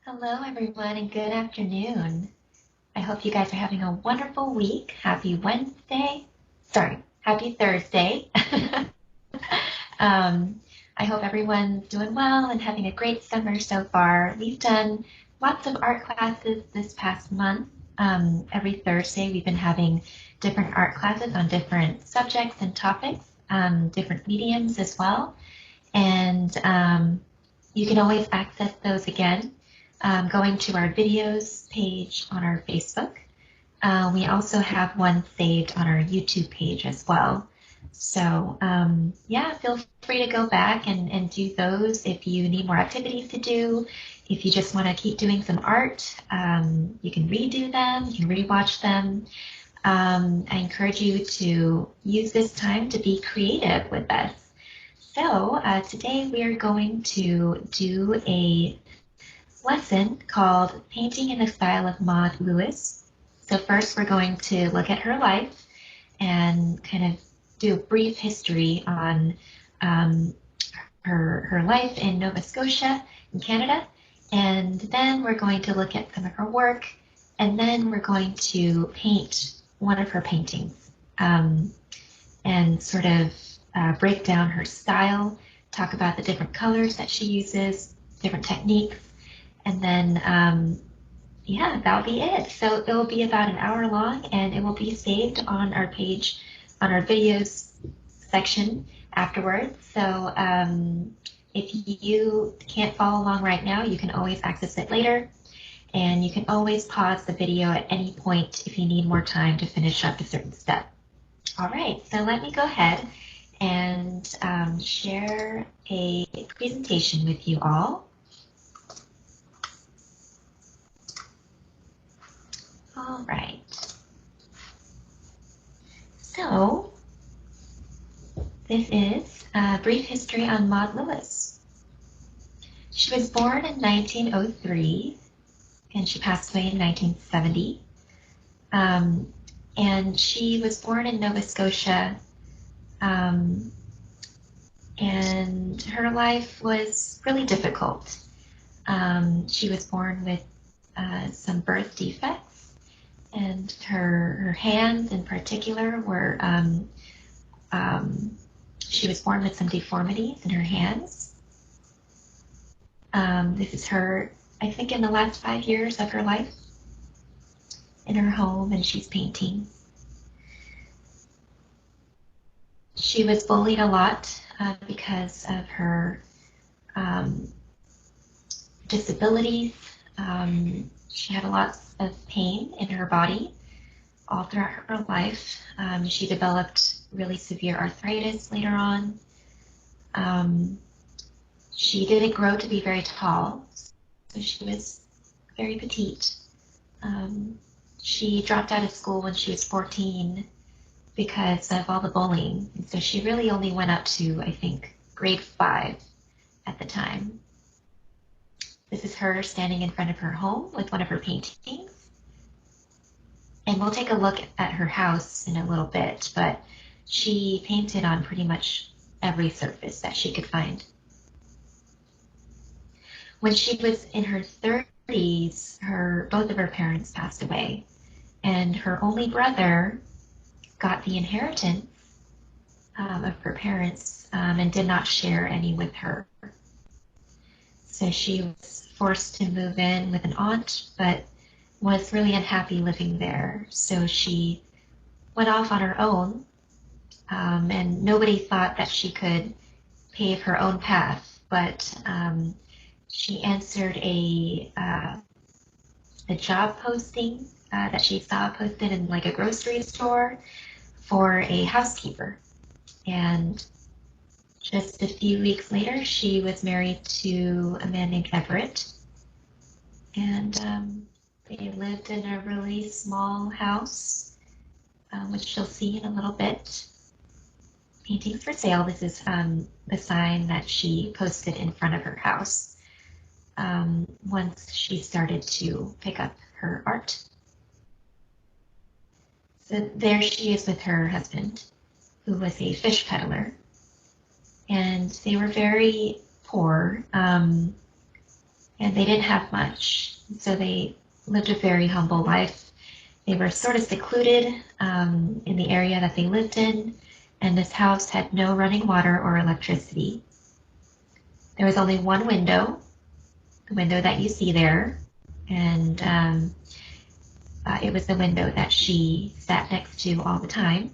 Hello, everyone, and good afternoon. I hope you guys are having a wonderful week. Happy Wednesday. Sorry, happy Thursday. um, I hope everyone's doing well and having a great summer so far. We've done lots of art classes this past month. Every Thursday, we've been having different art classes on different subjects and topics, different mediums as well. And you can always access those again going to our videos page on our Facebook. We also have one saved on our YouTube page as well. So yeah, feel free to go back and do those if you need more activities to do. If you just want to keep doing some art, you can redo them, you can rewatch them. I encourage you to use this time to be creative with us. So today we are going to do a lesson called Painting in the Style of Maud Lewis. So first we're going to look at her life and kind of do a brief history on her life in Nova Scotia in Canada. And then we're going to look at some of her work, and then we're going to paint one of her paintings and sort of break down her style, talk about the different colors that she uses, different techniques, and then yeah, that'll be it. So it will be about an hour long, and it will be saved on our page, on our videos section afterwards. So if you can't follow along right now, you can always access it later, and you can always pause the video at any point if you need more time to finish up a certain step. All right, so let me go ahead and share a presentation with you all. All right. So this is a brief history on Maud Lewis. She was born in 1903 and she passed away in 1970. And she was born in Nova Scotia, and her life was really difficult. She was born with some birth defects, and her hands in particular were, she was born with some deformities in her hands. This is her, I think, in the last 5 years of her life in her home, and she's painting. She was bullied a lot because of her disabilities. She had a lot of pain in her body all throughout her life. She developed really severe arthritis later on. She didn't grow to be very tall, so she was very petite. She dropped out of school when she was 14 because of all the bullying. And so she really only went up to, I think, grade 5 at the time. This is her standing in front of her home with one of her paintings. And we'll take a look at her house in a little bit, but she painted on pretty much every surface that she could find. When she was in her 30s, both of her parents passed away, and her only brother got the inheritance of her parents and did not share any with her. So she was forced to move in with an aunt, but was really unhappy living there. So she went off on her own, and nobody thought that she could pave her own path, but she answered a job posting that she saw posted in like a grocery store for a housekeeper. And just a few weeks later, she was married to a man named Everett. And they lived in a really small house, which you'll see in a little bit. Paintings for sale. This is the sign that she posted in front of her house once she started to pick up her art. So there she is with her husband, who was a fish peddler. And they were very poor. and they didn't have much. So they lived a very humble life. They were sort of secluded in the area that they lived in, and this house had no running water or electricity. There was only one window, the window that you see there, and it was the window that she sat next to all the time,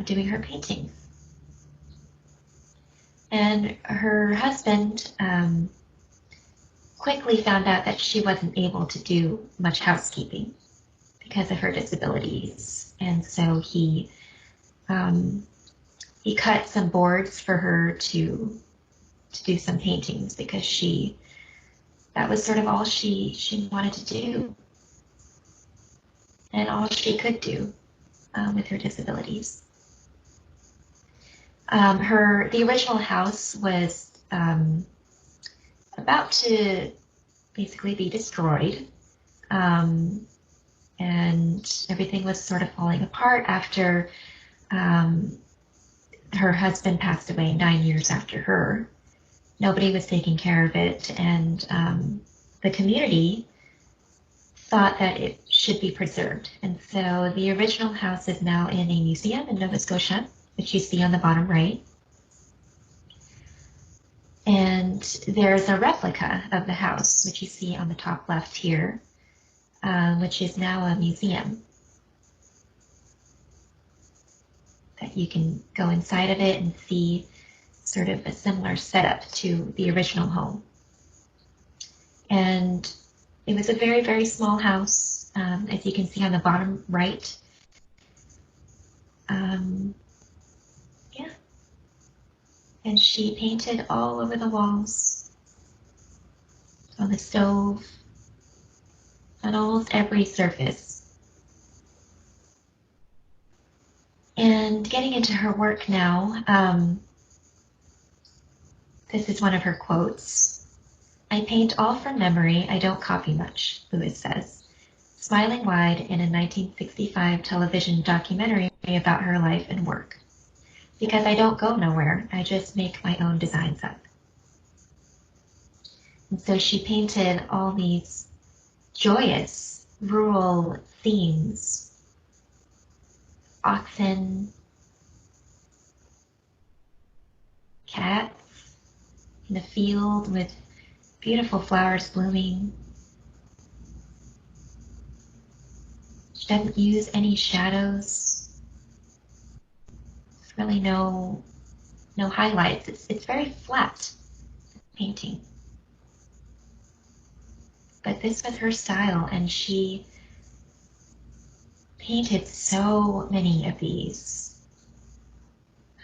doing her paintings. And her husband quickly found out that she wasn't able to do much housekeeping because of her disabilities, and so he cut some boards for her to do some paintings because that was sort of all she wanted to do and all she could do with her disabilities. The original house was about to basically be destroyed, and everything was sort of falling apart after her husband passed away 9 years after her. Nobody was taking care of it, and the community thought that it should be preserved. And so the original house is now in a museum in Nova Scotia, which you see on the bottom right. And there's a replica of the house, which you see on the top left here, which is now a museum. That you can go inside of it and see sort of a similar setup to the original home. And it was a very, very small house, as you can see on the bottom right. Yeah. And she painted all over the walls, on the stove, on almost every surface. And getting into her work now, this is one of her quotes. "I paint all from memory, I don't copy much," Lewis says, smiling wide in a 1965 television documentary about her life and work. "Because I don't go nowhere, I just make my own designs up." And so she painted all these joyous rural themes. Oxen, cats in a field with beautiful flowers blooming. She doesn't use any shadows. There's really no highlights. It's very flat painting. But this was her style, and she painted so many of these.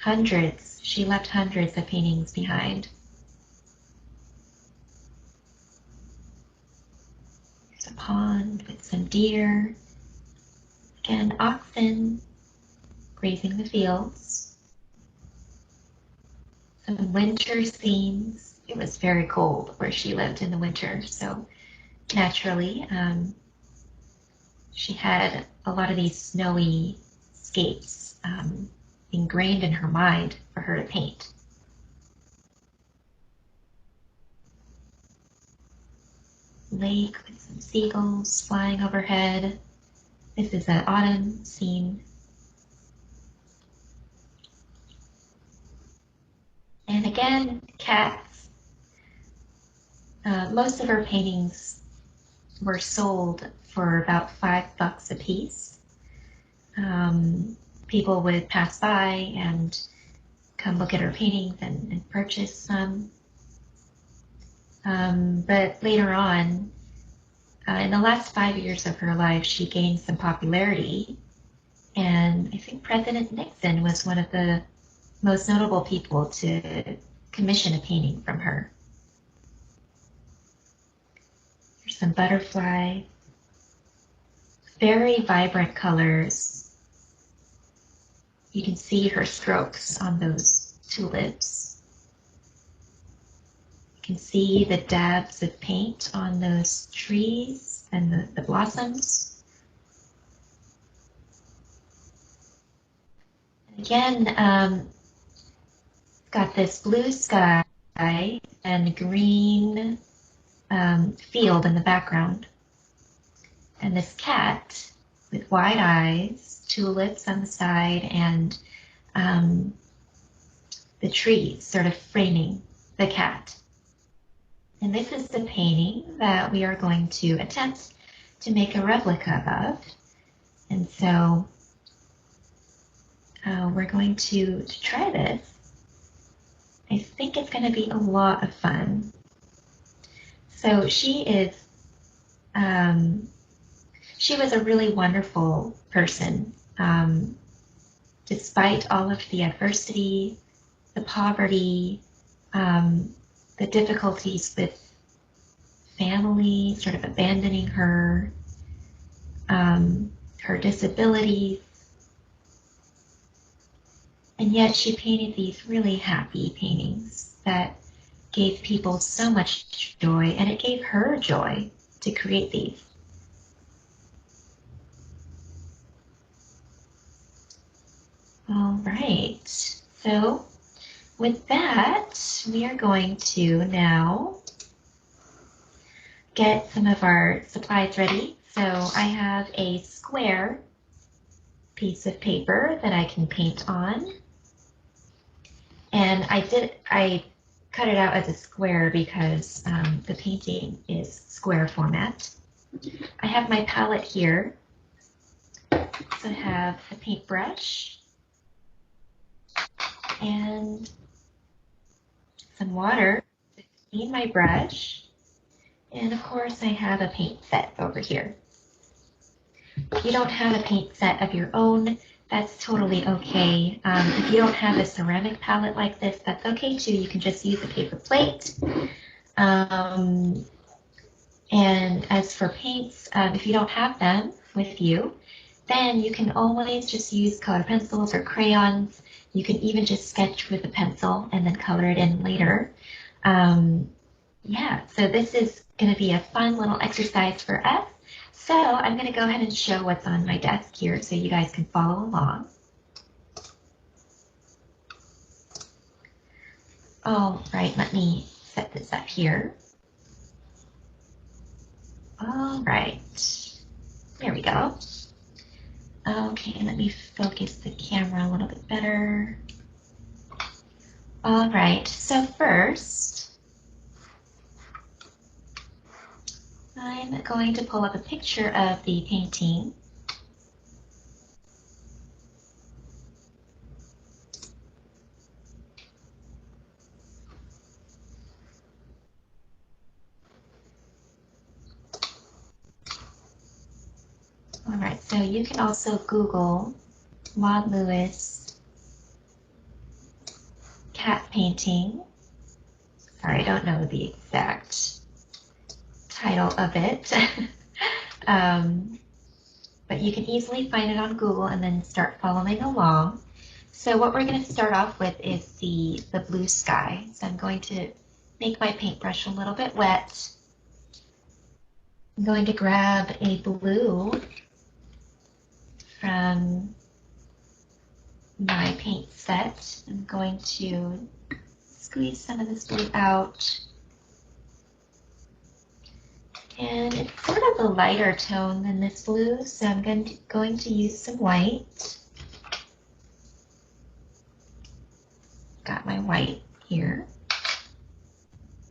Hundreds. She left hundreds of paintings behind. There's a pond with some deer. Again, oxen grazing the fields. Some winter scenes. It was very cold where she lived in the winter, so naturally, she had a lot of these snowy scapes ingrained in her mind for her to paint. Lake with some seagulls flying overhead. This is an autumn scene. And again, cats. Most of her paintings were sold for about $5 a piece. People would pass by and come look at her paintings and purchase some. But later on, in the last 5 years of her life, she gained some popularity. And I think President Nixon was one of the most notable people to commission a painting from her. Here's some butterfly. Very vibrant colors. You can see her strokes on those tulips. You can see the dabs of paint on those trees and the blossoms. And again, got this blue sky and green field in the background. And this cat with wide eyes, tulips on the side, and the trees sort of framing the cat. And this is the painting that we are going to attempt to make a replica of. And so we're going to try this. I think it's going to be a lot of fun. So she was a really wonderful person. Despite all of the adversity, the poverty, the difficulties with family sort of abandoning her, her disabilities, and yet she painted these really happy paintings that gave people so much joy, and it gave her joy to create these. All right, so with that, we are going to now get some of our supplies ready. So I have a square piece of paper that I can paint on. And I cut it out as a square because the painting is square format. I have my palette here. So I have a paintbrush and some water to clean my brush. And of course I have a paint set over here. If you don't have a paint set of your own, that's totally okay. If you don't have a ceramic palette like this, that's okay too. You can just use a paper plate. And as for paints, if you don't have them with you, then you can always just use colored pencils or crayons. You can even just sketch with a pencil and then color it in later. Yeah, so this is going to be a fun little exercise for us. So I'm going to go ahead and show what's on my desk here so you guys can follow along. All right, let me set this up here. All right, there we go. Okay, let me focus the camera a little bit better. All right, so first, I'm going to pull up a picture of the painting. All right, so you can also Google Maud Lewis cat painting. Sorry, I don't know the exact title of it. But you can easily find it on Google and then start following along. So what we're going to start off with is the blue sky. So I'm going to make my paintbrush a little bit wet. I'm going to grab a blue from my paint set. I'm going to squeeze some of this blue out. And it's sort of a lighter tone than this blue, so I'm going to use some white. Got my white here.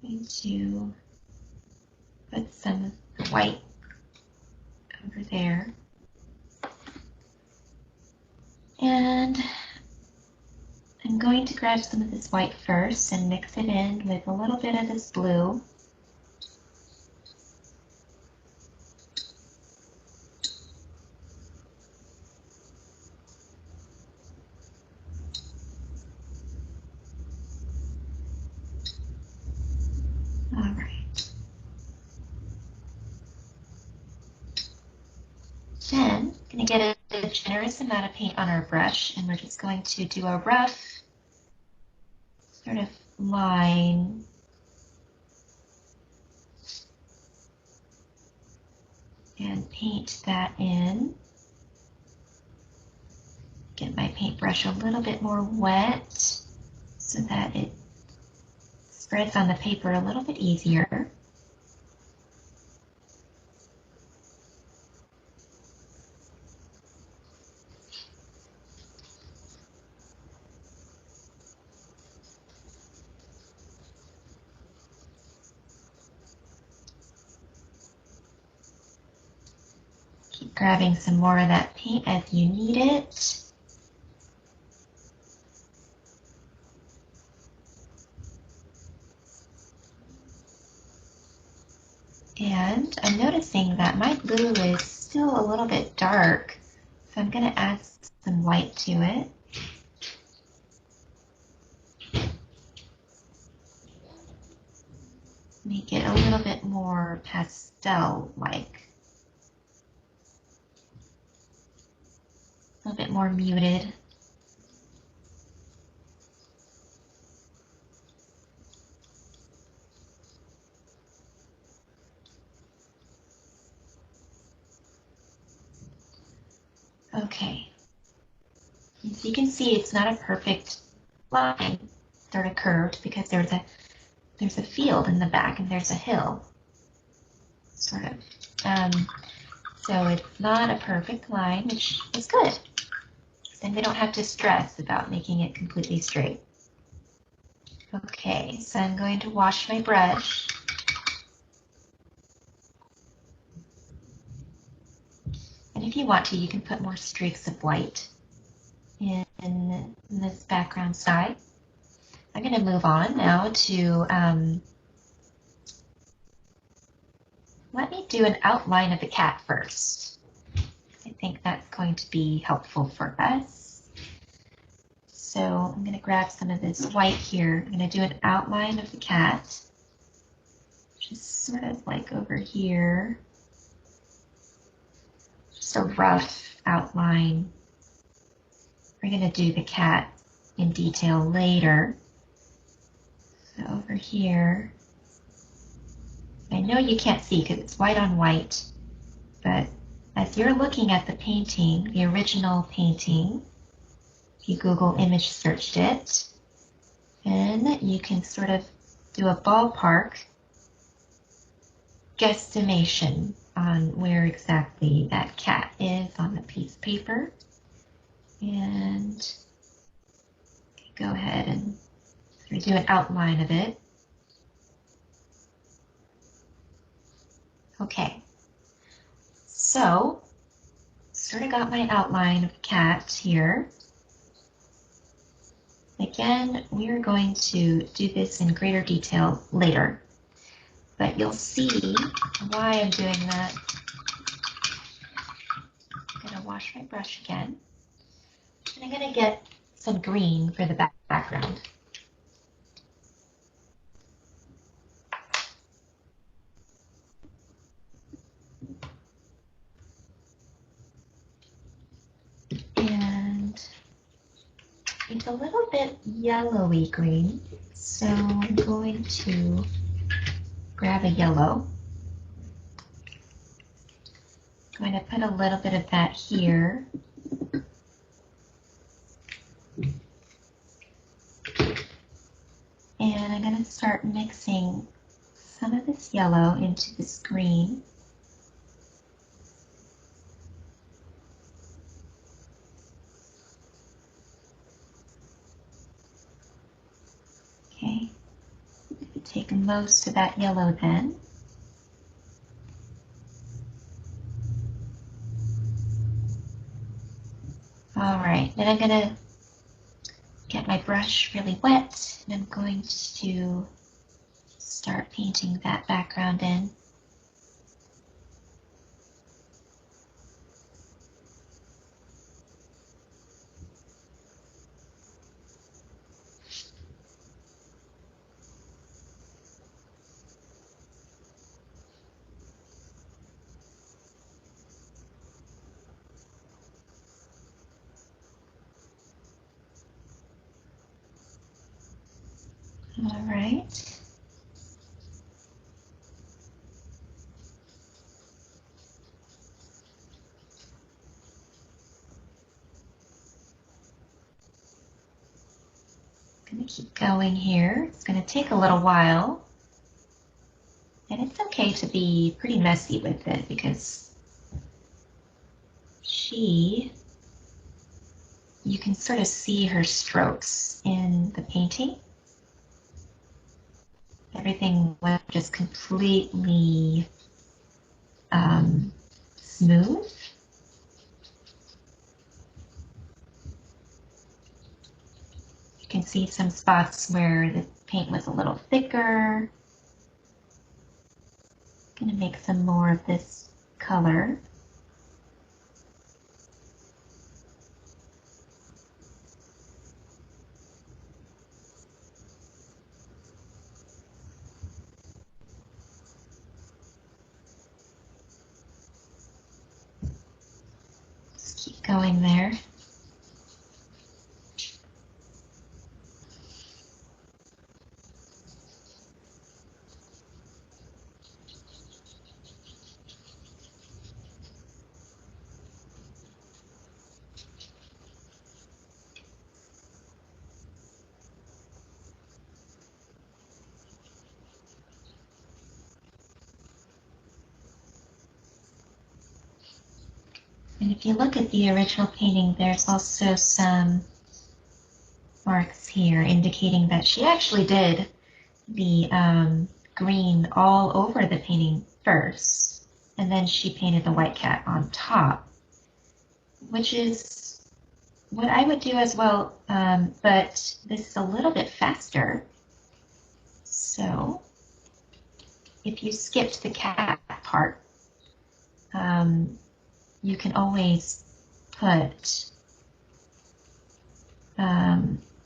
I'm going to put some of the white over there. And I'm going to grab some of this white first and mix it in with a little bit of this blue. All right. Then I'm going to get a generous amount of paint on our brush, and we're just going to do a rough sort of line and paint that in. Get my paintbrush a little bit more wet so that it spreads on the paper a little bit easier. Grabbing some more of that paint as you need it. And I'm noticing that my blue is still a little bit dark, so I'm going to add some white to it. Make it a little bit more pastel-like. A little bit more muted. Okay. As you can see, it's not a perfect line, sort of curved, because there's a field in the back and there's a hill, sort of. So it's not a perfect line, which is good. Then we don't have to stress about making it completely straight. Okay, so I'm going to wash my brush. And if you want to, you can put more streaks of white in this background side. I'm going to move on now to, let me do an outline of the cat first. I think that's going to be helpful for us. So I'm going to grab some of this white here. I'm going to do an outline of the cat, which is sort of like over here. Just a rough outline. We're going to do the cat in detail later. So over here, I know you can't see because it's white on white, but as you're looking at the painting, the original painting, you Google image searched it, and you can sort of do a ballpark guesstimation on where exactly that cat is on the piece of paper. And go ahead and do an outline of it. Okay, so sort of got my outline of the cat here. Again, we are going to do this in greater detail later, but you'll see why I'm doing that. I'm going to wash my brush again, and I'm going to get some green for the background. And it's a little bit yellowy green, so I'm going to grab a yellow. I'm going to put a little bit of that here. And I'm going to start mixing some of this yellow into this green. Okay, take most of that yellow then. All right, then I'm going to get my brush really wet, and I'm going to start painting that background in. All right. I'm going to keep going here. It's going to take a little while. And it's okay to be pretty messy with it because you can sort of see her strokes in the painting. Everything was just completely smooth. can see some spots where the paint was a little thicker. I'm going to make some more of this color. Just keep going there. And if you look at the original painting, there's also some marks here indicating that she actually did the green all over the painting first, and then she painted the white cat on top, which is what I would do as well, but this is a little bit faster. So if you skipped the cat part, you can always put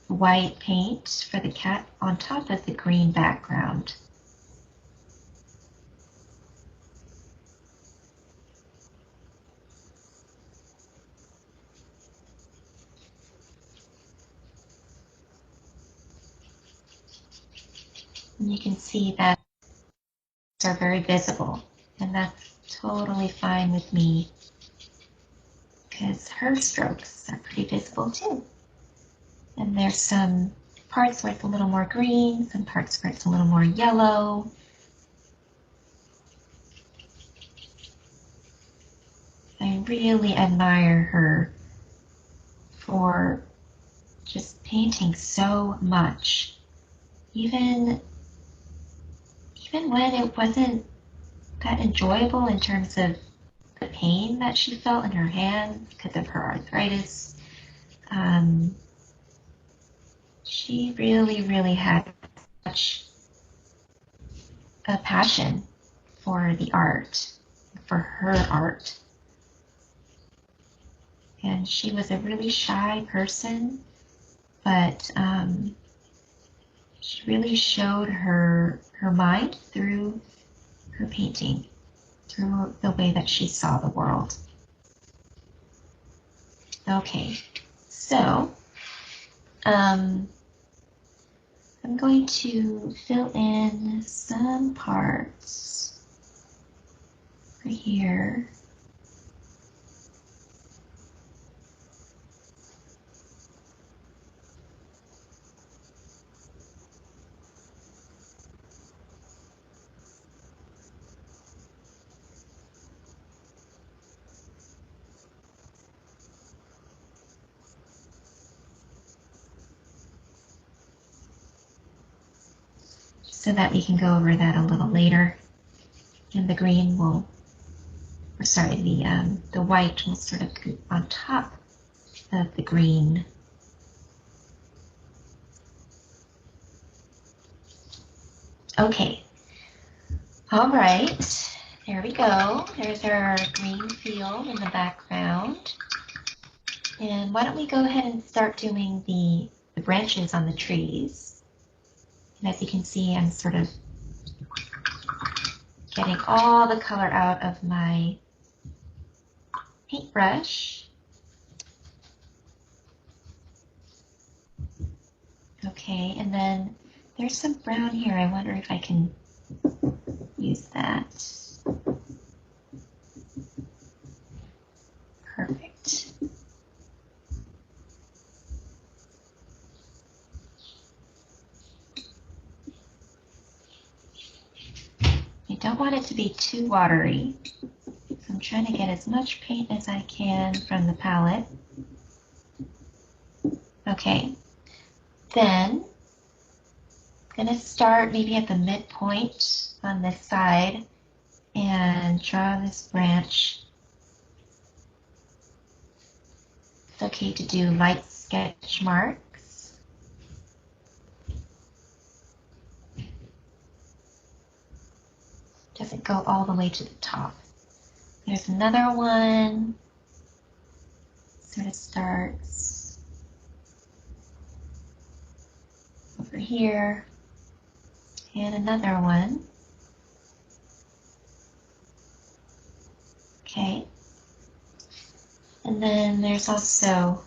white paint for the cat on top of the green background. And you can see that are very visible, and that's totally fine with me because her strokes are pretty visible too. And there's some parts where it's a little more green, some parts where it's a little more yellow. I really admire her for just painting so much, even when it wasn't that enjoyable in terms of the pain that she felt in her hands because of her arthritis. She really had such a passion for the art, for her art. And she was a really shy person, but she really showed her mind through her painting, through the way that she saw the world. Okay, so I'm going to fill in some parts right here. So that we can go over that a little later. And the green will, or sorry, the white will sort of go on top of the green. Okay, all right, there we go. There's our green field in the background. And why don't we go ahead and start doing the branches on the trees. And as you can see, I'm sort of getting all the color out of my paintbrush. Okay, and then there's some brown here. I wonder if I can use that. Perfect. I don't want it to be too watery, so I'm trying to get as much paint as I can from the palette. Okay, then I'm going to start maybe at the midpoint on this side and draw this branch. It's okay to do light sketch marks. doesn't go all the way to the top. There's another one. Sort of starts over here. And another one. Okay. And then there's also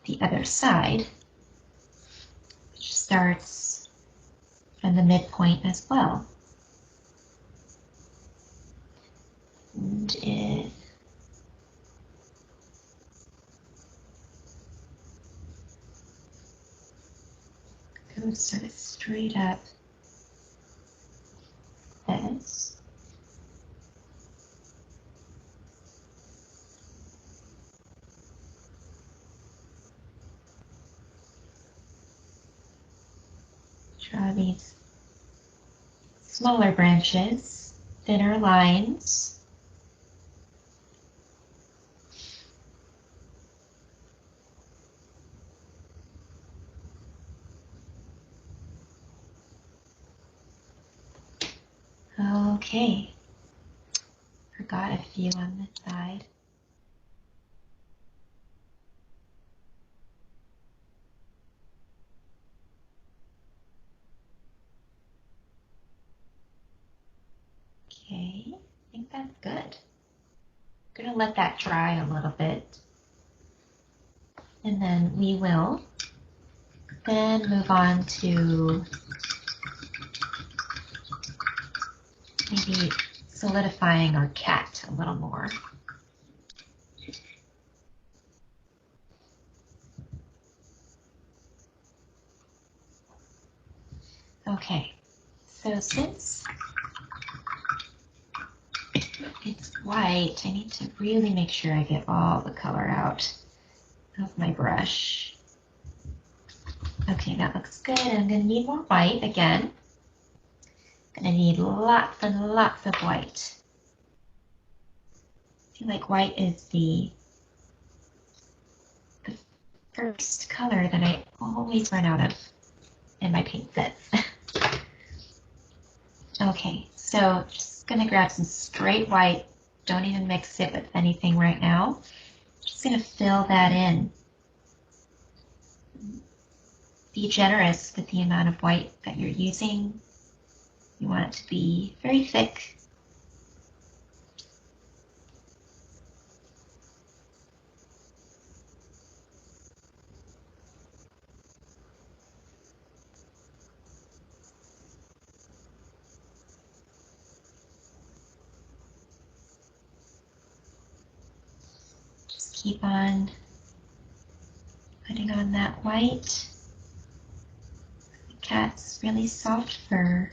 the other side, which starts from the midpoint as well. And it goes sort of straight up this. Draw these smaller branches, thinner lines. Okay, forgot a few on this side. Okay, I think that's good. I'm going to let that dry a little bit. And then we will then move on to maybe solidifying our cat a little more. Okay, so since it's white, I need to really make sure I get all the color out of my brush. Okay, that looks good. I'm going to need more white again. I'm going to need lots and lots of white. I feel like white is the first color that I always run out of in my paint sets. Okay, so just going to grab some straight white. Don't even mix it with anything right now. Just going to fill that in. Be generous with the amount of white that you're using. You want it to be very thick. Just keep on putting on that white. The cat's really soft fur.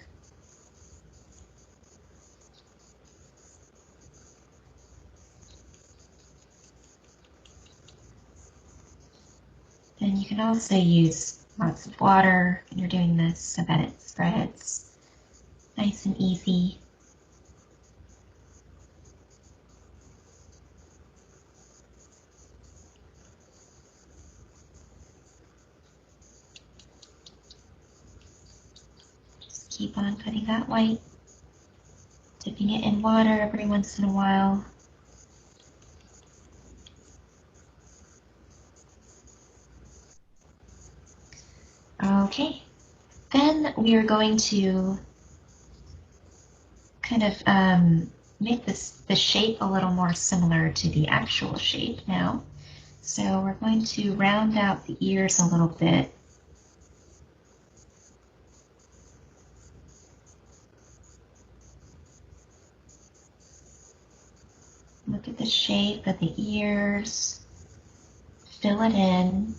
And you can also use lots of water when you're doing this so that it spreads nice and easy. Just keep on putting that white, dipping it in water every once in a while. Okay, then we are going to kind of make the shape a little more similar to the actual shape now. So we're going to round out the ears a little bit. Look at the shape of the ears, fill it in.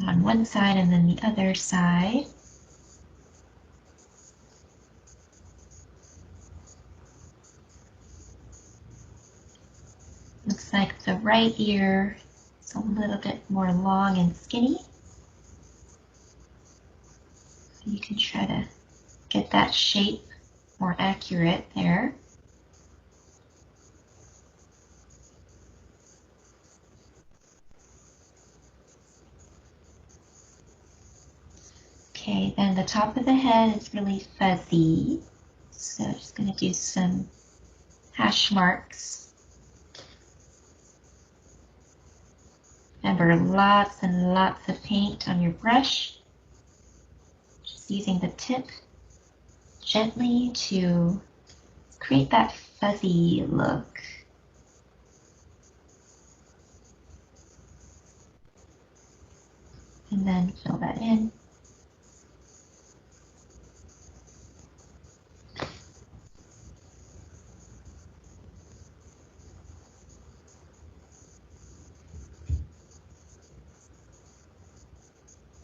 On one side and then the other side. Looks like the right ear is a little bit more long and skinny. You can try to get that shape more accurate there. Okay, then the top of the head is really fuzzy. So I'm just going to do some hash marks. Remember, lots and lots of paint on your brush. Just using the tip gently to create that fuzzy look. And then fill that in.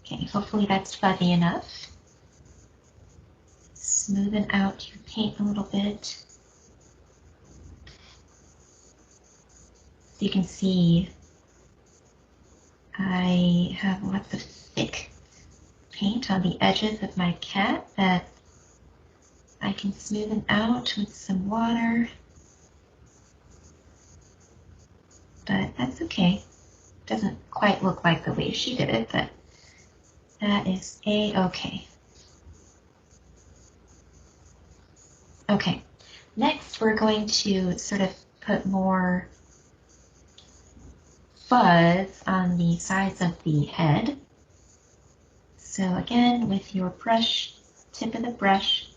Okay, hopefully that's fuzzy enough. Smoothen out your paint a little bit. So you can see I have lots of thick paint on the edges of my cat that I can smoothen out with some water. But that's okay. Doesn't quite look like the way she did it, but that is a-okay. Okay, next we're going to sort of put more fuzz on the sides of the head. So again, with your brush, tip of the brush,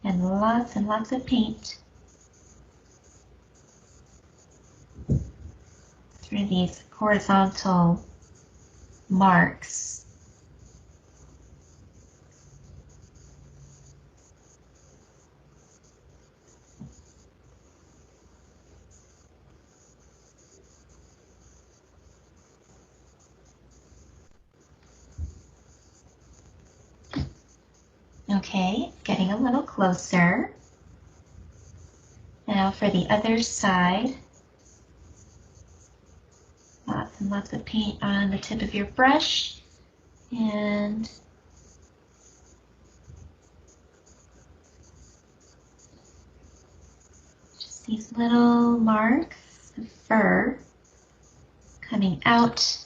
and lots of paint through these horizontal marks. Okay, getting a little closer. Now for the other side, lots and lots of paint on the tip of your brush, and just these little marks of fur coming out.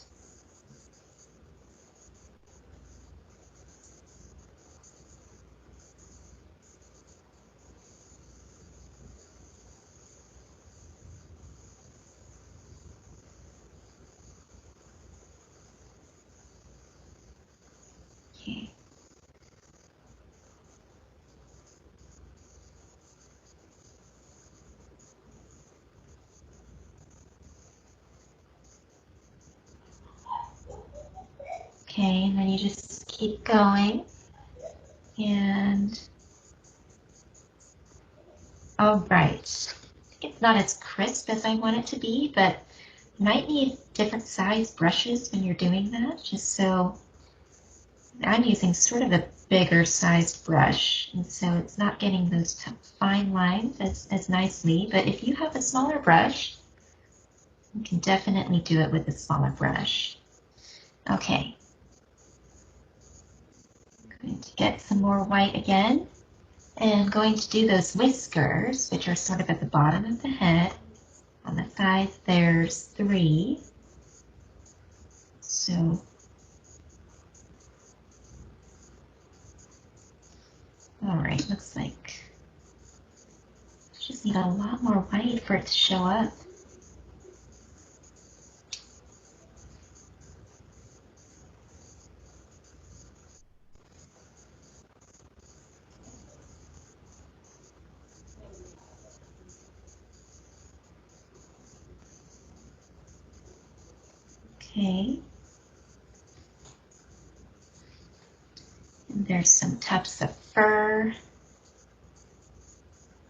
Okay. Okay, and then you just keep going. And all right, it's not as crisp as I want it to be, but you might need different size brushes when you're doing that, just so I'm using sort of a bigger sized brush, and so it's not getting those fine lines as nicely, but if you have a smaller brush, you can definitely do it with a smaller brush. Okay, I'm going to get some more white again, and going to do those whiskers, which are sort of at the bottom of the head. On the sides, there's 3. So, all right, looks like I just need a lot more white for it to show up. Okay. And there's some tufts of fur,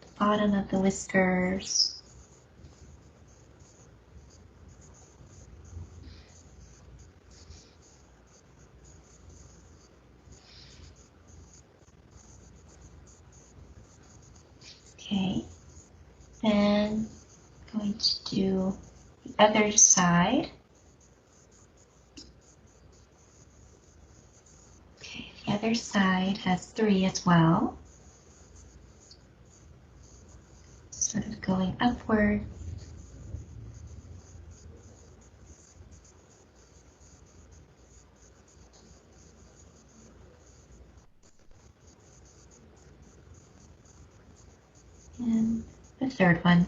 the bottom of the whiskers. Okay. Then going to do the other side. Okay, the other side has 3 as well. Sort of going upward. third one.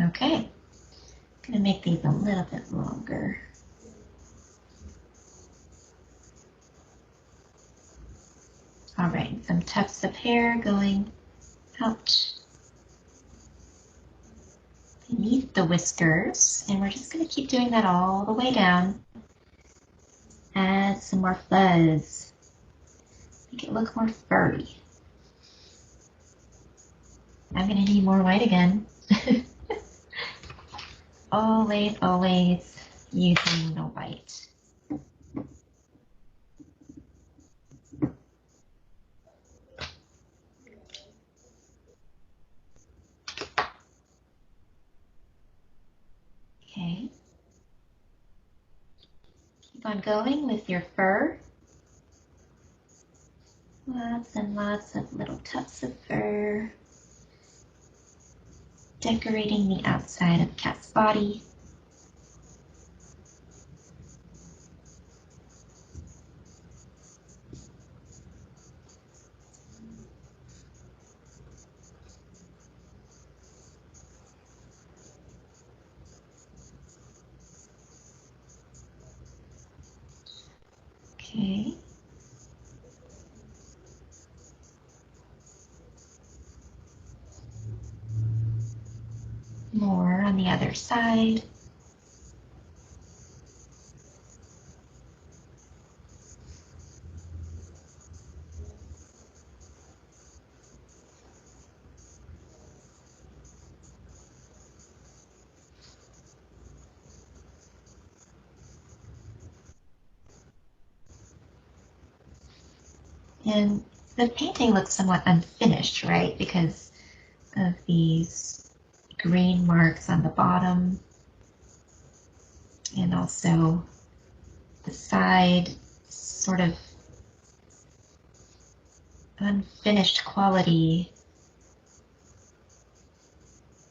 Okay, I'm gonna make these a little bit longer. All right, some tufts of hair going out beneath the whiskers, and we're just going to keep doing that all the way down. Add some more fuzz. Make it look more furry. I'm going to need more white again. Always, always using the white. Okay. Keep on going with your fur. Lots and lots of little tufts of fur. Decorating the outside of Cat's body. Okay. More on the other side. And the painting looks somewhat unfinished, right? Because of these green marks on the bottom and also the side, sort of unfinished quality.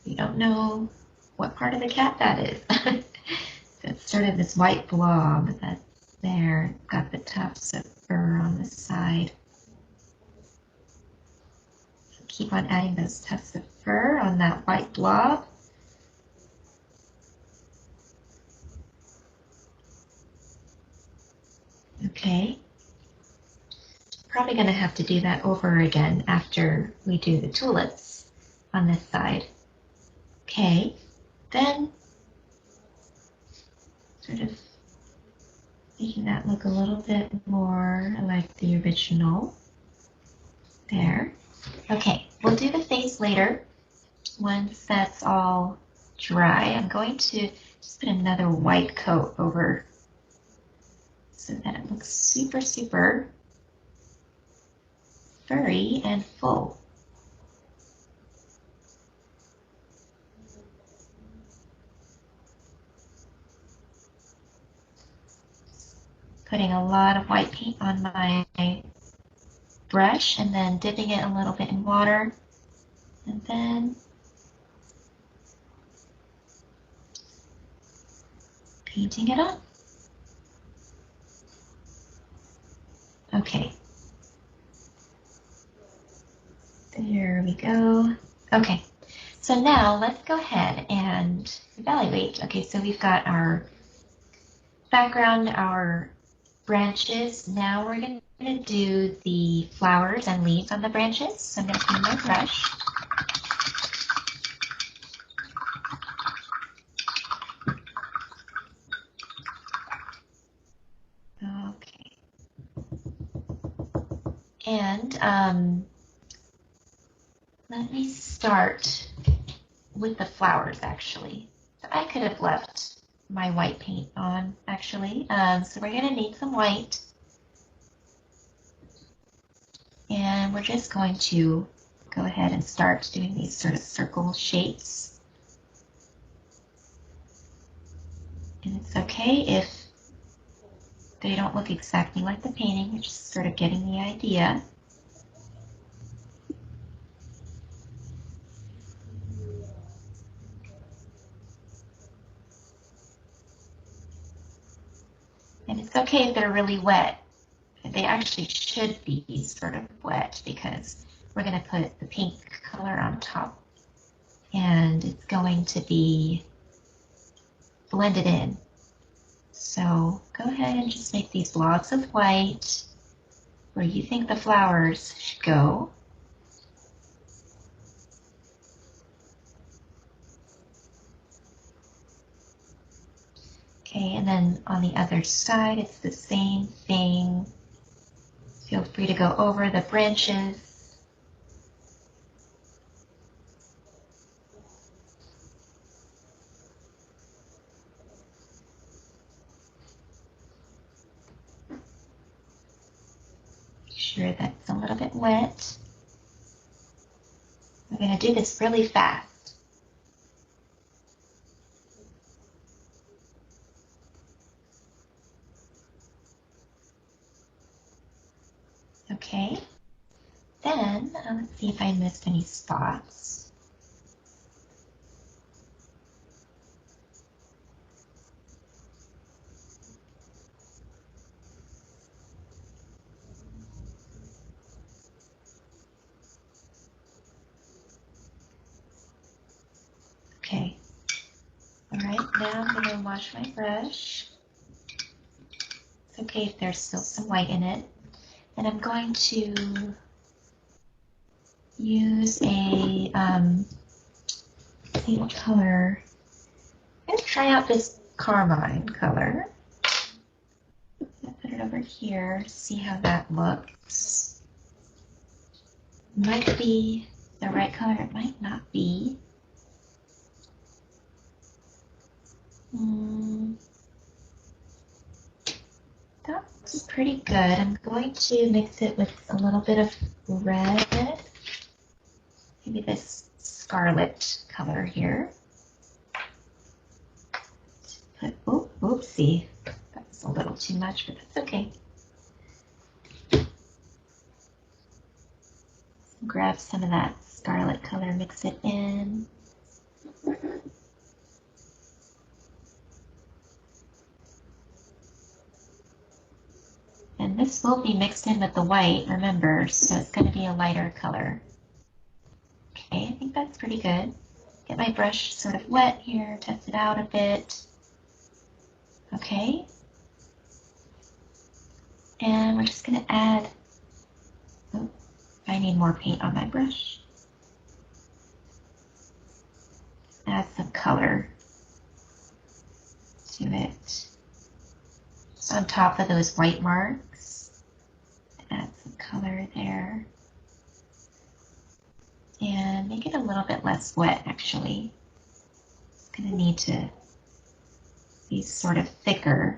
You don't know what part of the cat that is. So it's sort of this white blob that's there. It's got the tufts of fur on the side. So keep on adding those tufts of fur on that white blob. Okay. Probably going to have to do that over again after we do the tulips on this side. Okay, then sort of making that look a little bit more like the original. There. Okay, we'll do the face later once that's all dry. I'm going to just put another white coat over so that it looks super, super furry and full. Putting a lot of white paint on my brush and then dipping it a little bit in water and then painting it on. Okay. There we go. Okay. So now let's go ahead and evaluate. Okay, so we've got our background, our branches. Now we're going to do the flowers and leaves on the branches. So I'm going to clean my brush. Okay. And let me start with the flowers, actually. So I could have left my white paint on, actually. So we're going to need some white. And we're just going to go ahead and start doing these sort of circle shapes. And it's okay if they don't look exactly like the painting. You're just sort of getting the idea. And it's okay if they're really wet. they actually should be sort of wet because we're going to put the pink color on top and it's going to be blended in. So go ahead and just make these blobs of white where you think the flowers should go. Okay, and then on the other side, it's the same thing. Feel free to go over the branches. Make sure that's a little bit wet. We're going to do this really fast. Okay, then let's see if I missed any spots. Okay, all right, now I'm going to wash my brush. It's okay if there's still some white in it. And I'm going to use a, let's see what color. I'm going to try out this carmine color. I'll put it over here, see how that looks. Might be the right color, it might not be. That looks pretty good. I'm going to mix it with a little bit of red. Maybe this scarlet color here. Oh, oopsie. That's a little too much, but that's okay. Grab some of that scarlet color, mix it in. And this will be mixed in with the white, remember, so it's going to be a lighter color. Okay, I think that's pretty good. Get my brush sort of wet here, test it out a bit. Okay. And we're just going to add, oh, I need more paint on my brush. Add some color to it. Just on top of those white marks, add some color there. And make it a little bit less wet, actually. It's going to need to be sort of thicker,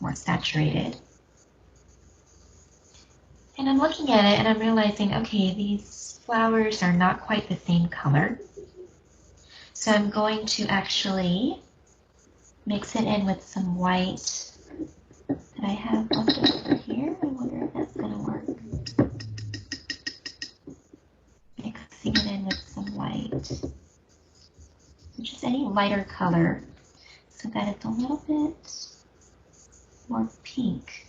more saturated. And I'm looking at it and I'm realizing, okay, these flowers are not quite the same color. So I'm going to actually mix it in with some white that I have left over here. I wonder if that's going to work. Mixing it in with some white. Just any lighter color so that it's a little bit more pink.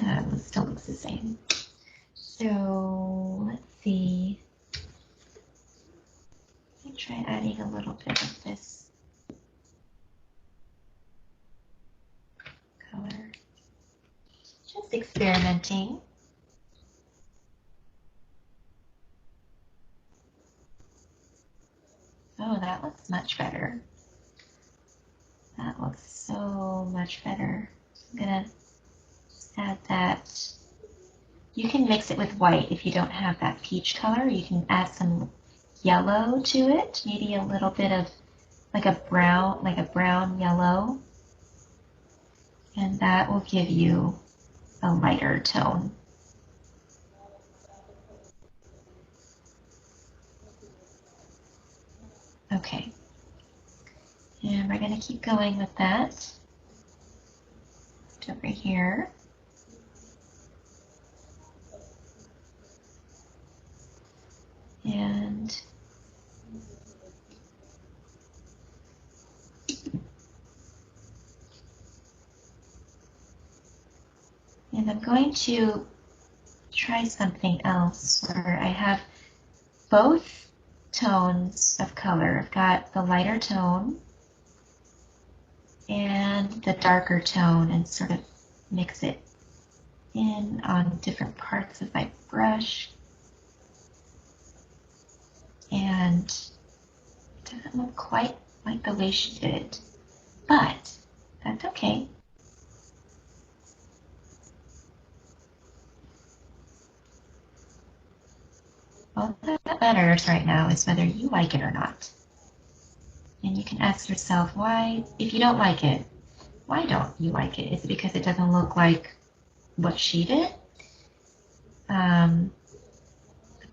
It still looks the same. So let's see. Let me try adding a little bit of this color. Just experimenting. Oh, that looks much better. That looks so much better. I'm gonna add that. You can mix it with white if you don't have that peach color. You can add some yellow to it, maybe a little bit of like a brown yellow, and that will give you a lighter tone. Okay, and we're going to keep going with that. Just over here. And And I'm going to try something else where I have both tones of color. I've got the lighter tone and the darker tone and sort of mix it in on different parts of my brush. And it doesn't look quite like the way she did, but that's okay. All that matters right now is whether you like it or not. And you can ask yourself why, if you don't like it, why don't you like it? Is it because it doesn't look like what she did? The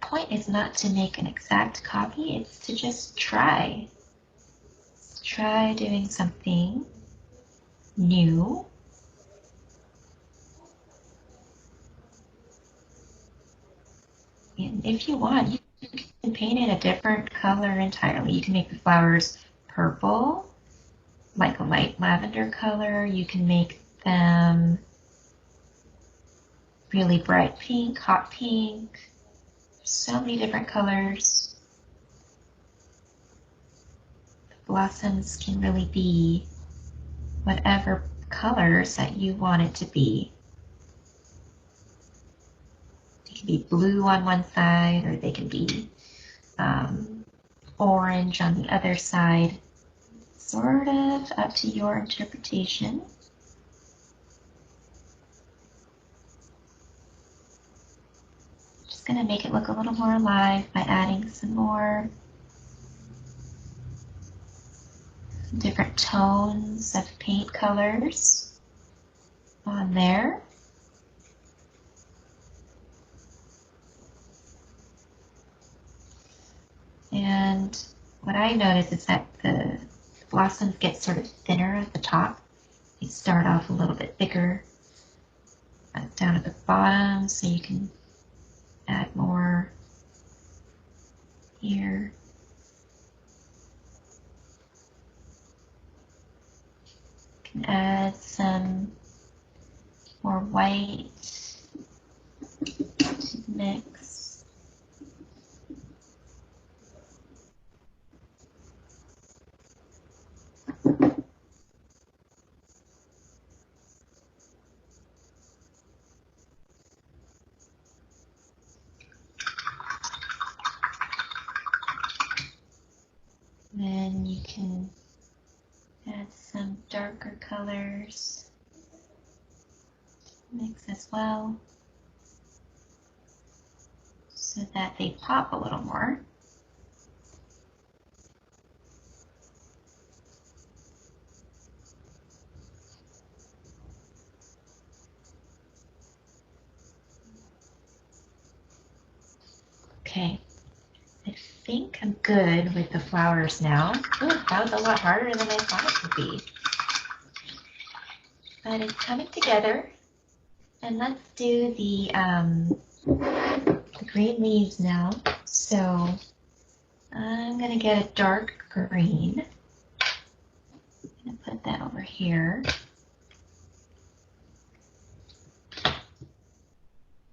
point is not to make an exact copy, it's to just try. Try doing something new. And if you want, you can paint it a different color entirely. You can make the flowers purple, like a light lavender color. You can make them really bright pink, hot pink, so many different colors. The blossoms can really be whatever colors that you want it to be. They can be blue on one side, or they can be orange on the other side. Sort of up to your interpretation. Just going to make it look a little more alive by adding some more different tones of paint colors on there. And what I notice is that the blossoms get sort of thinner at the top. They start off a little bit thicker down at the bottom, so you can add more here. You can add some more white to mix. Then you can add some darker colors, mix as well, so that they pop a little more. Okay, I think I'm good with the flowers now. Ooh, that was a lot harder than I thought it would be. But it's coming together. And let's do the green leaves now. So I'm going to get a dark green. I'm going to put that over here.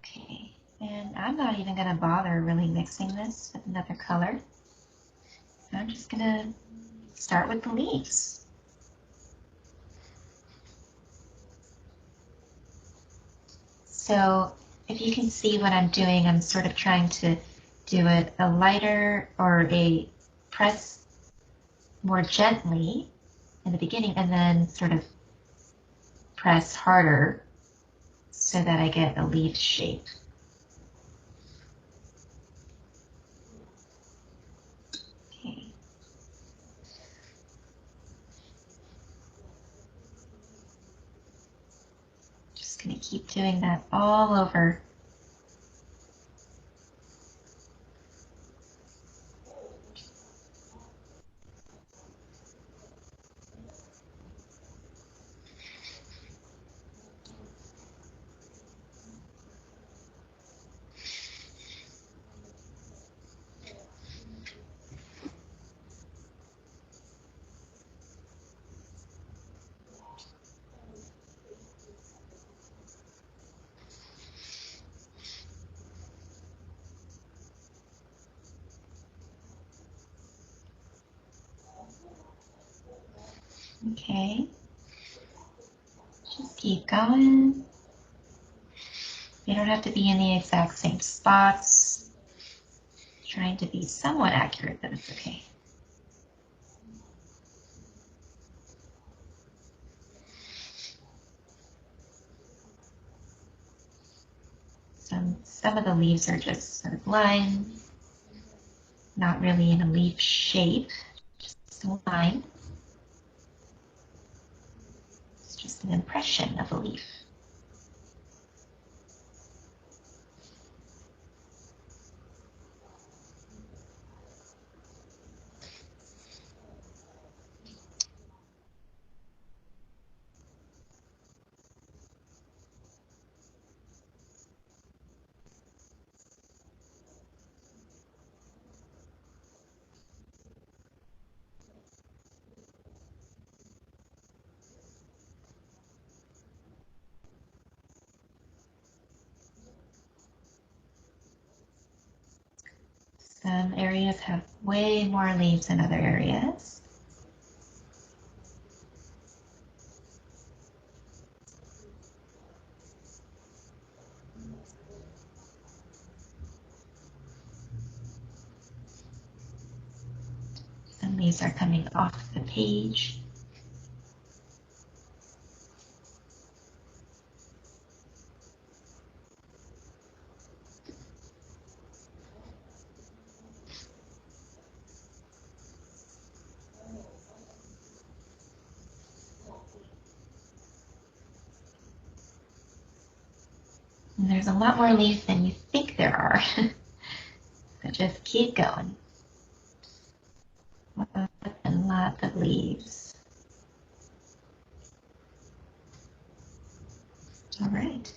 Okay, and I'm not even going to bother really mixing this with another color. I'm just going to start with the leaves. So if you can see what I'm doing, I'm sort of trying to do it a lighter or a press more gently in the beginning and then sort of press harder so that I get a leaf shape. Okay. Just going to keep doing that all over. Okay. Just keep going. You don't have to be in the exact same spots. Trying to be somewhat accurate, but it's okay. Some of the leaves are just sort of lines, not really in a leaf shape, just a line. It's just an impression of a leaf. Some areas have way more leaves than other areas. Some leaves are coming off the page. And there's a lot more leaves than you think there are. So just keep going. Lots and lots of leaves. All right.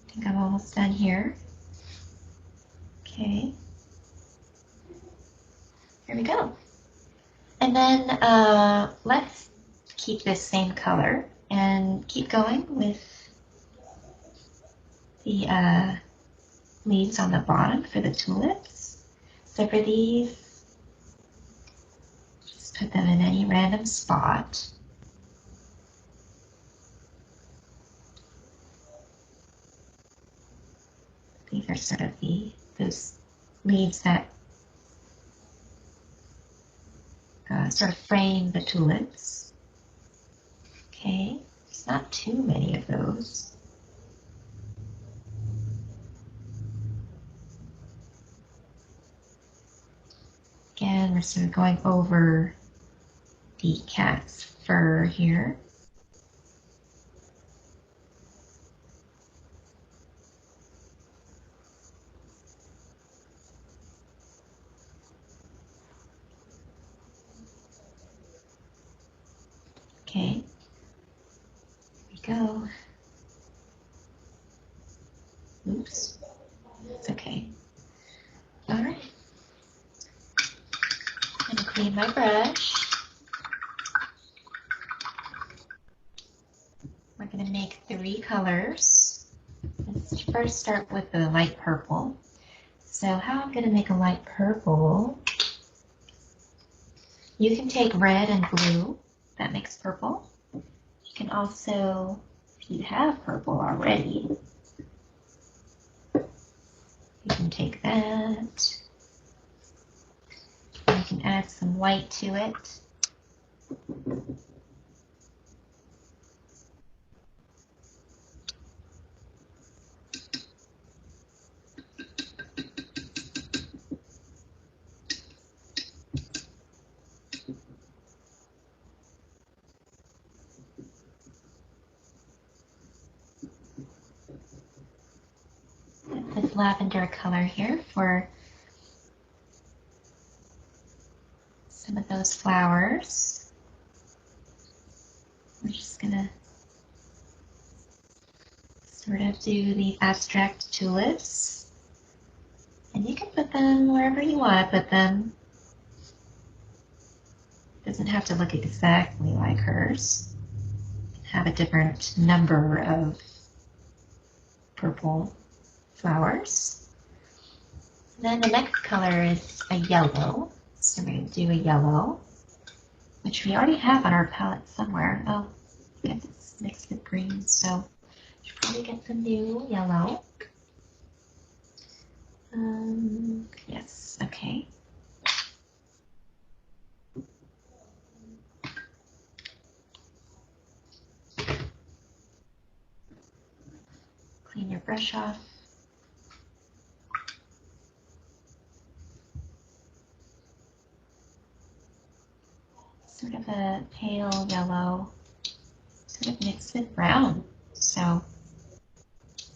I think I'm almost done here. Okay. Here we go. And then let's keep this same color and keep going with the leaves on the bottom for the tulips. So for these, just put them in any random spot. These are sort of those leaves that sort of frame the tulips. Okay, there's not too many of those. Again, we're sort of going over the cat's fur here. Okay, here we go. Oops, it's okay. All right, I'm gonna clean my brush. We're gonna make 3 colors. Let's first start with the light purple. So how I'm gonna make a light purple, you can take red and blue, that makes purple. You can also, if you have purple already, you can take that. You can add some white to it. This lavender color here for some of those flowers. We're just gonna sort of do the abstract tulips. And you can put them wherever you want to put them. It doesn't have to look exactly like hers. Have a different number of purple flowers. Then the next color is a yellow. So we're going to do a yellow. which we already have on our palette somewhere. Oh, I guess it's mixed with green, so we should probably get some new yellow. Yes, okay. Clean your brush off. Sort of a pale yellow, sort of mixed with brown. So you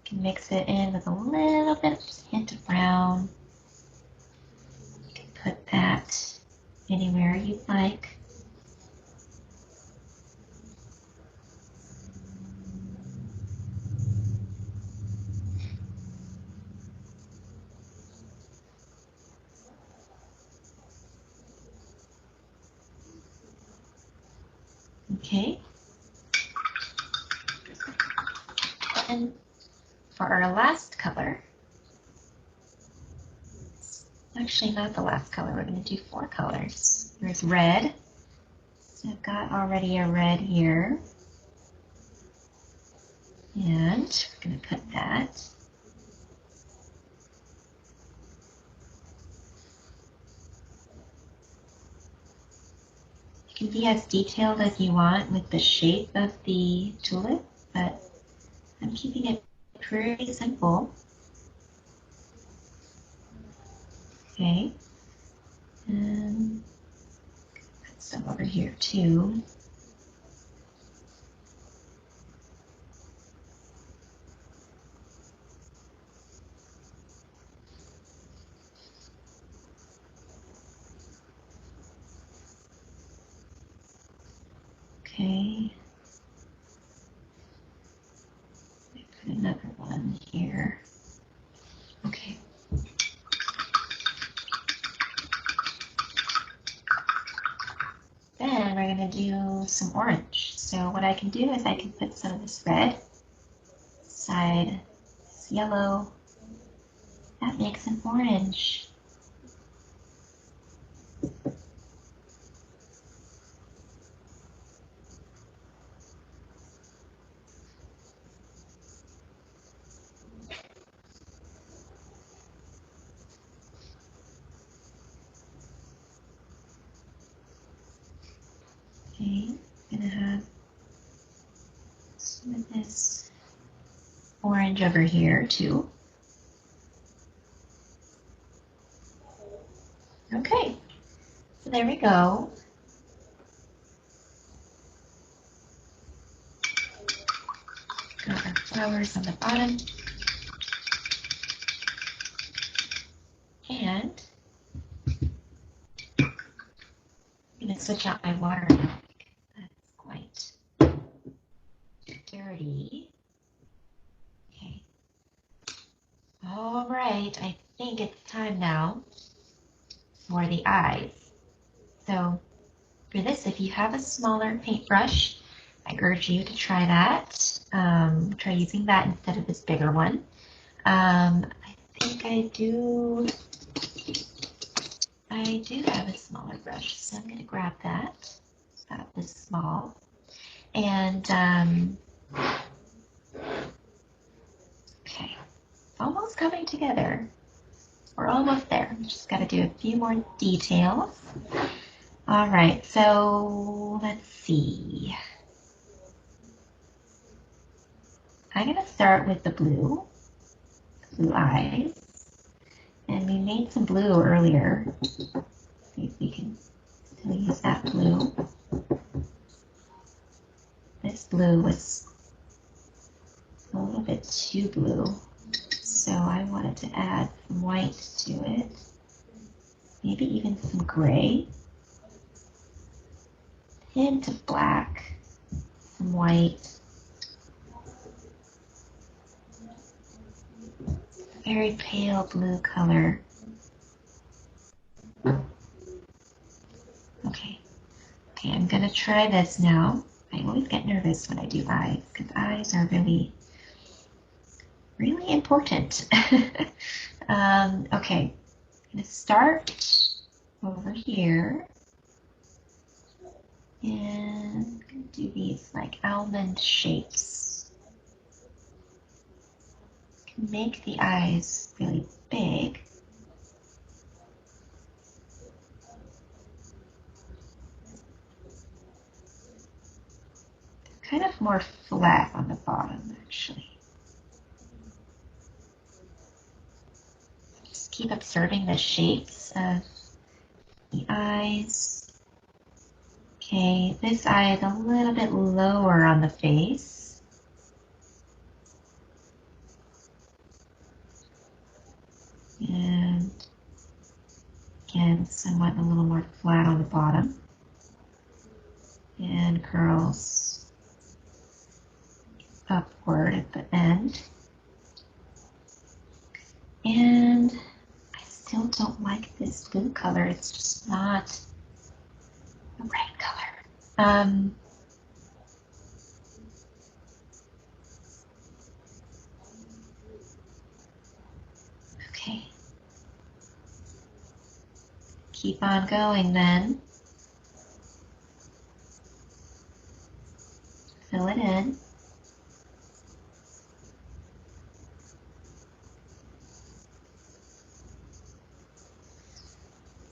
can mix it in with a little bit, just a hint of brown. You can put that anywhere you'd like. Okay. And for our last color, actually not the last color, we're going to do 4 colors. There's red. So I've got already a red here. And we're going to put that. You can be as detailed as you want with the shape of the tulip, but I'm keeping it pretty simple. Okay. And put some over here too. Okay. Put another one here. Okay. Then we're going to do some orange. So what I can do is I can put some of this red side, this yellow. That makes an orange. Okay, I'm gonna have some of this orange over here too. Okay, so there we go. Got our flowers on the bottom. And I'm gonna switch out my water now. That's quite dirty. Okay. All right, I think it's time now for the eyes. So for this, if you have a smaller paintbrush, I urge you to try that. Try using that instead of this bigger one. I think I do have a smaller brush, so I'm going to grab that. It's about this small. And okay, it's almost coming together. We're almost there. Just got to do a few more details. All right, so let's see. I'm going to start with the blue eyes. And we made some blue earlier. See if we can still use that blue. This blue was a little bit too blue, so I wanted to add some white to it. Maybe even some gray. Hint of black, some white. Very pale blue color. Okay, I'm gonna try this now. I always get nervous when I do eyes because eyes are really important. Okay, I'm gonna start over here. And I'm going to do these like almond shapes. Can make the eyes really big. Kind of more flat on the bottom, actually. Just keep observing the shapes of the eyes. Okay, this eye is a little bit lower on the face. And again, somewhat a little more flat on the bottom. And curls upward at the end. And I still don't like this blue color. It's just not the right color. Okay. Keep on going then. Fill it in.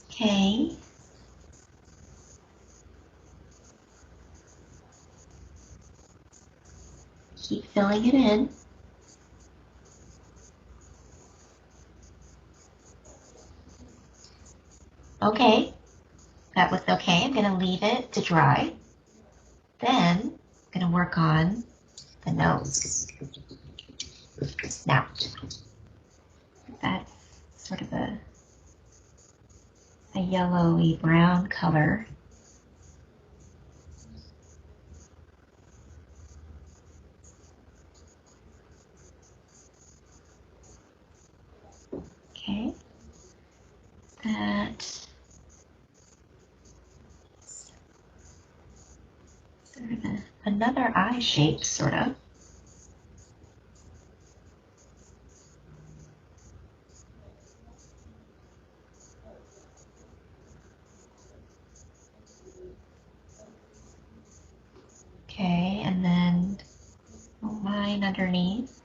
Okay. Keep filling it in. Okay, that looks okay. I'm going to leave it to dry. Then I'm going to work on the nose, the snout. That's sort of a yellowy brown color. Okay, that sort of another eye shape, sort of. Okay, and then a line underneath.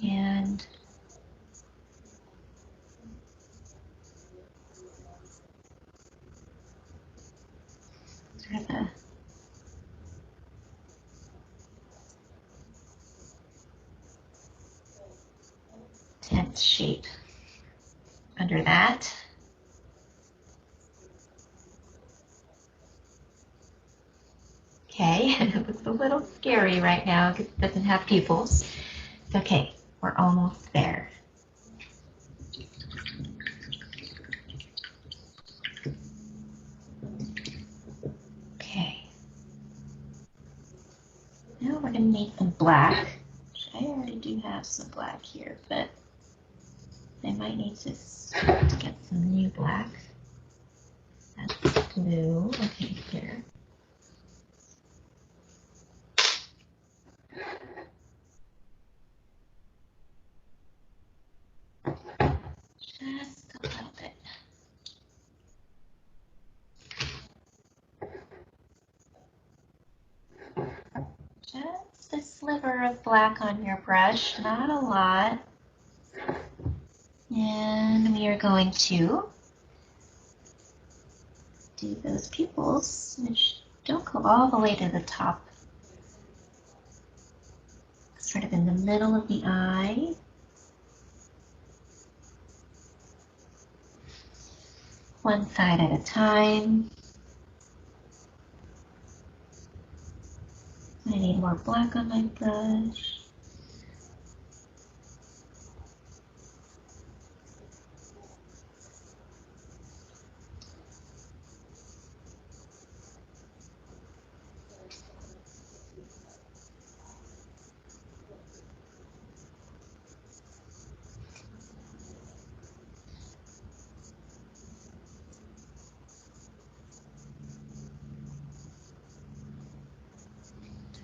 And sort of a tent shape under that. Okay, it looks a little scary right now because it doesn't have pupils. It's okay, we're almost there. Okay. Now we're going to need some black. I already do have some black here, but I might need to get some new black. That's blue. Okay, here. Just a little bit. Just a sliver of black on your brush, not a lot. And we are going to do those pupils, which don't go all the way to the top. Sort of in the middle of the eye. One side at a time. I need more black on my brush.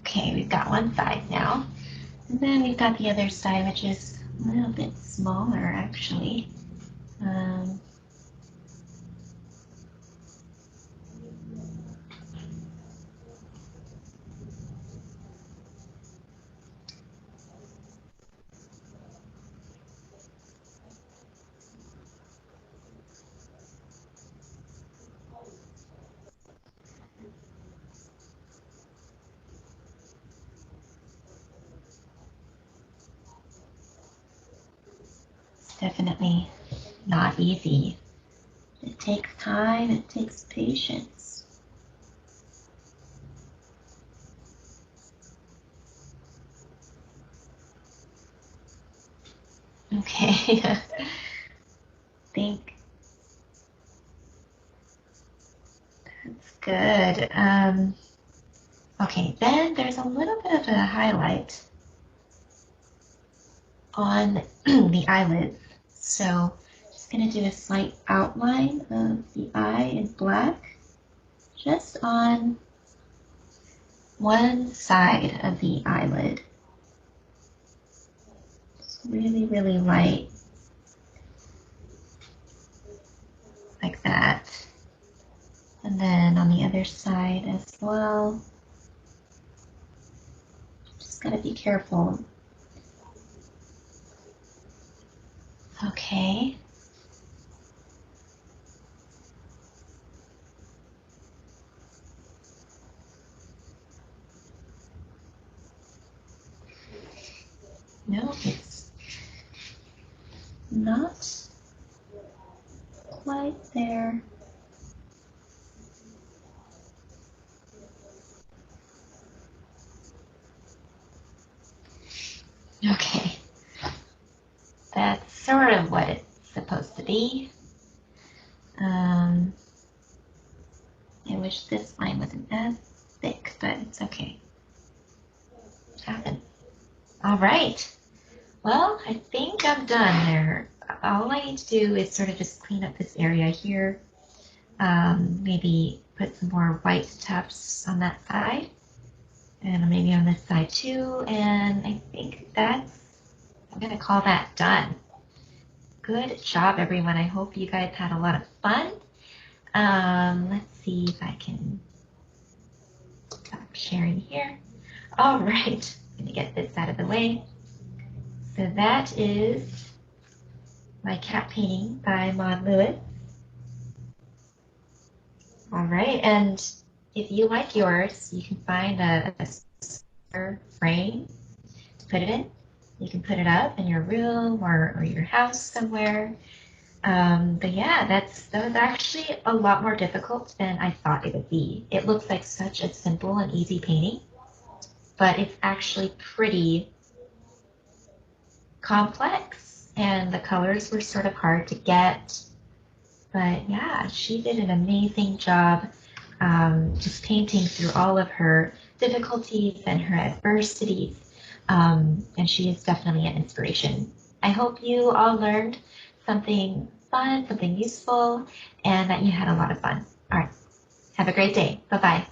Okay, we've got one side now. And then we've got the other side, which is a little bit smaller, actually. definitely not easy. It takes time, it takes patience. Okay, I think that's good. Okay, then there's a little bit of a highlight on the eyelids. So just going to do a slight outline of the eye in black, just on one side of the eyelid. It's really, really light, like that. And then on the other side as well. Just gotta be careful. Okay. No, it's not quite there. Okay. That's sort of what it's supposed to be. I wish this line wasn't as thick, but it's okay. It happens. All right. Well, I think I'm done there. All I need to do is sort of just clean up this area here. Maybe put some more white tufts on that side. And maybe on this side too. And I think I'm going to call that done. Good job, everyone. I hope you guys had a lot of fun. Let's see if I can stop sharing here. All right, I'm gonna get this out of the way. So that is my cat painting by Maud Lewis. All right, and if you like yours, you can find a frame to put it in. You can put it up in your room or your house somewhere. But yeah, that was actually a lot more difficult than I thought it would be. It looks like such a simple and easy painting, but it's actually pretty complex, and the colors were sort of hard to get. But yeah, she did an amazing job just painting through all of her difficulties and her adversities, and she is definitely an inspiration. I hope you all learned something fun, something useful, and that you had a lot of fun. All right, have a great day. Bye-bye.